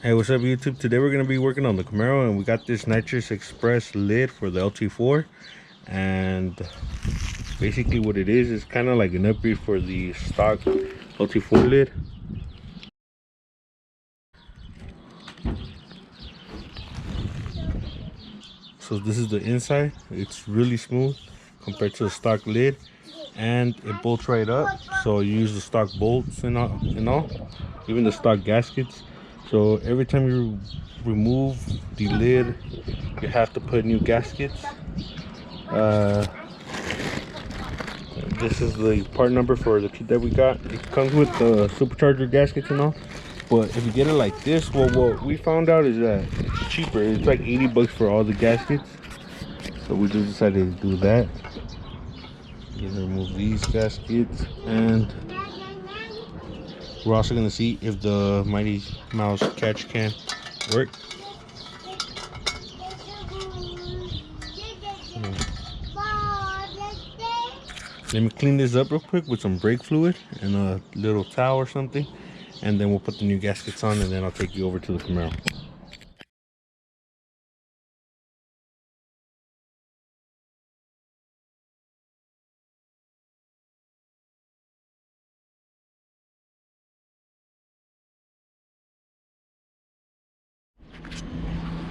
Hey, what's up YouTube? Today we're going to be working on the Camaro, and we got this Nitrous Express lid for the LT4. And basically what it is kind of like an upgrade for the stock LT4 lid. So this is the inside. It's really smooth compared to the stock lid, and it bolts right up. So you use the stock bolts and all, even the stock gaskets. So every time you remove the lid, you have to put new gaskets. This is the part number for the kit that we got. It comes with the Supercharger gaskets and all, but if you get it like this, well, what we found out is that it's cheaper. It's like 80 bucks for all the gaskets, so we just decided to do that. You're gonna remove these gaskets, and we're also gonna see if the Mighty Mouse catch can work. Let me clean this up real quick with some brake fluid and a little towel or something, and then we'll put the new gaskets on, and then I'll take you over to the Camaro.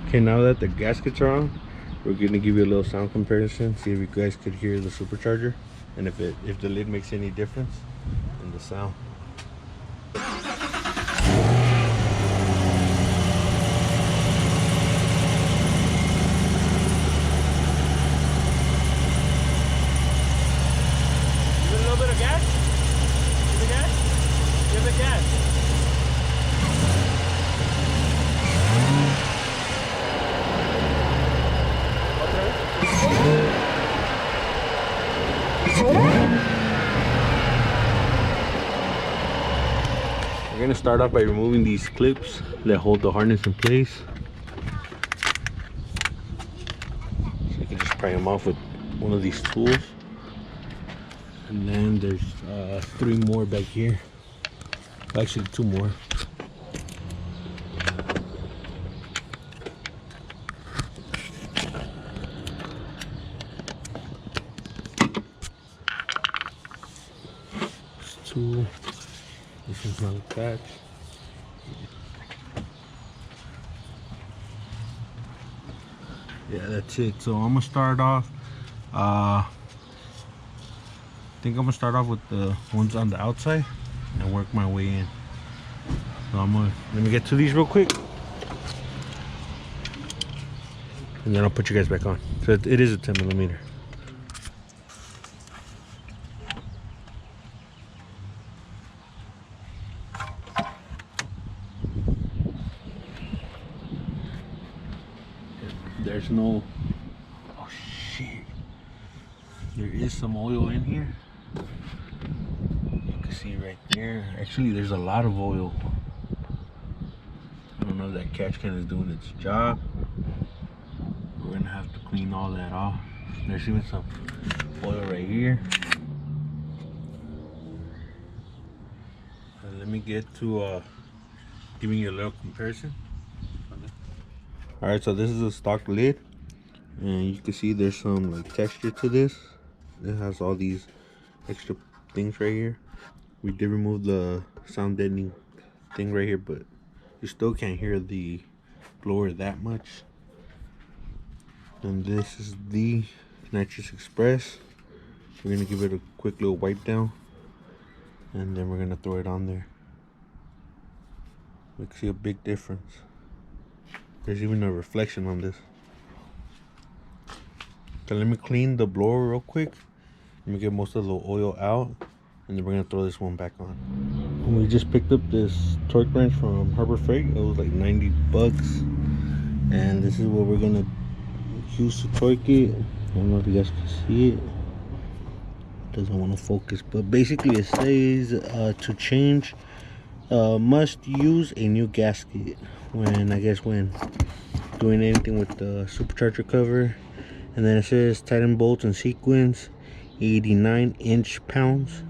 Okay, now that the gaskets are on, we're gonna give you a little sound comparison, see if you guys could hear the Supercharger, and if the lid makes any difference in the sound. Give it a little bit of gas. Give it gas. Give it gas. We're gonna start off by removing these clips that hold the harness in place. So you can just pry them off with one of these tools. And then there's 3 more back here. Actually 2 more. There's 2. This is not attached. Yeah, that's it. So I'm gonna start off. I think I'm gonna start off with the ones on the outside and work my way in. So let me get to these real quick, and then I'll put you guys back on. So it is a 10mm. There's no, oh shit, there is some oil in here. You can see right there. Actually, there's a lot of oil. I don't know if that catch can is doing its job. We're gonna have to clean all that off. There's even some oil right here. Let me get to giving you a little comparison. Alright, so this is a stock lid, and you can see there's some like texture to this. It has all these extra things right here. We did remove the sound deadening thing right here, but you still can't hear the blower that much. And this is the Nitrous Express. We're gonna give it a quick little wipe down, and then we're gonna throw it on there. We can see a big difference. There's even a reflection on this. So let me clean the blower real quick. Let me get most of the oil out, and then we're gonna throw this one back on. We just picked up this torque wrench from Harbor Freight. It was like 90 bucks, and this is what we're gonna use to torque it. I don't know if you guys can see it. It doesn't want to focus, but basically it says to change, must use a new gasket when doing anything with the Supercharger cover. And then it says tighten bolts in sequence, 89 inch pounds.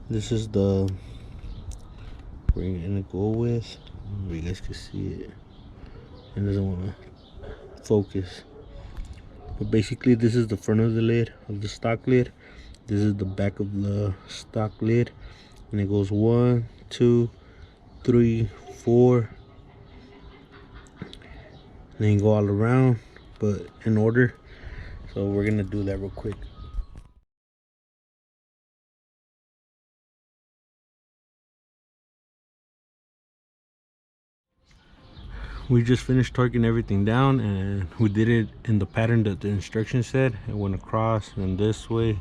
This is the we're gonna go with, you guys can see it. It doesn't want to focus, but basically this is the front of the lid, of the stock lid. This is the back of the stock lid, and it goes 1, 2, 3, 4. Then you go all around, but in order. So we're gonna do that real quick. We just finished torquing everything down, and we did it in the pattern that the instructions said. It went across and this way,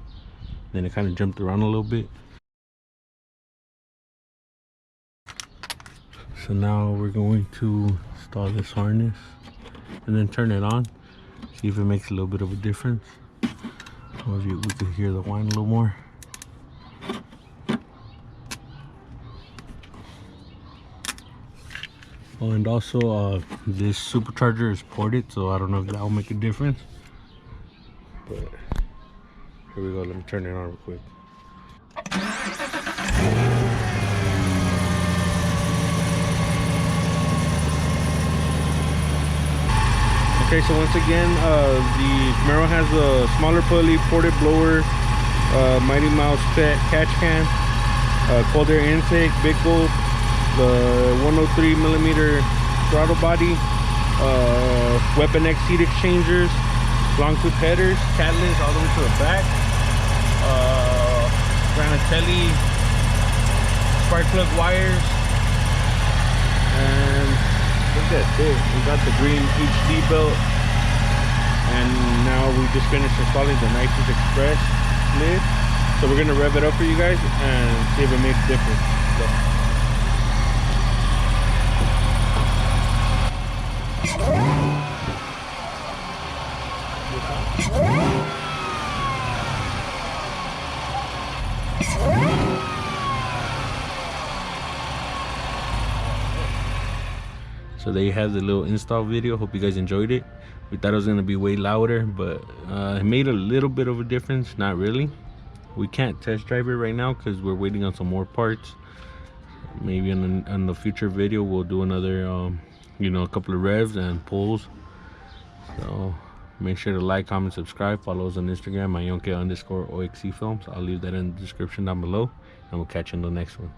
then it kind of jumped around a little bit. So now we're going to install this harness and then turn it on, see if it makes a little bit of a difference, or if we could hear the whine a little more. Oh, and also this supercharger is ported, so I don't know if that will make a difference, but here we go. Let me turn it on real quick. Okay, so once again, the Camaro has a smaller pulley, ported blower, Mighty Mouse catch can, cold air intake, big gulp, the 103 millimeter throttle body, Weapon X heat exchangers, long tooth headers, catalyst all the way to the back, Granatelli spark plug wires, and look at this. We got the green HD belt, and now we just finished installing the Nitrous Express lid. So we're gonna rev it up for you guys and see if it makes a difference. So there you have the little install video. Hope you guys enjoyed it. We thought it was gonna be way louder, but it made a little bit of a difference. Not really. We can't test drive it right now because we're waiting on some more parts. Maybe in the future video we'll do another you know, a couple of revs and pulls. So make sure to like, comment, subscribe, follow us on Instagram, mayonke_OXC films. I'll leave that in the description down below, and we'll catch you in the next one.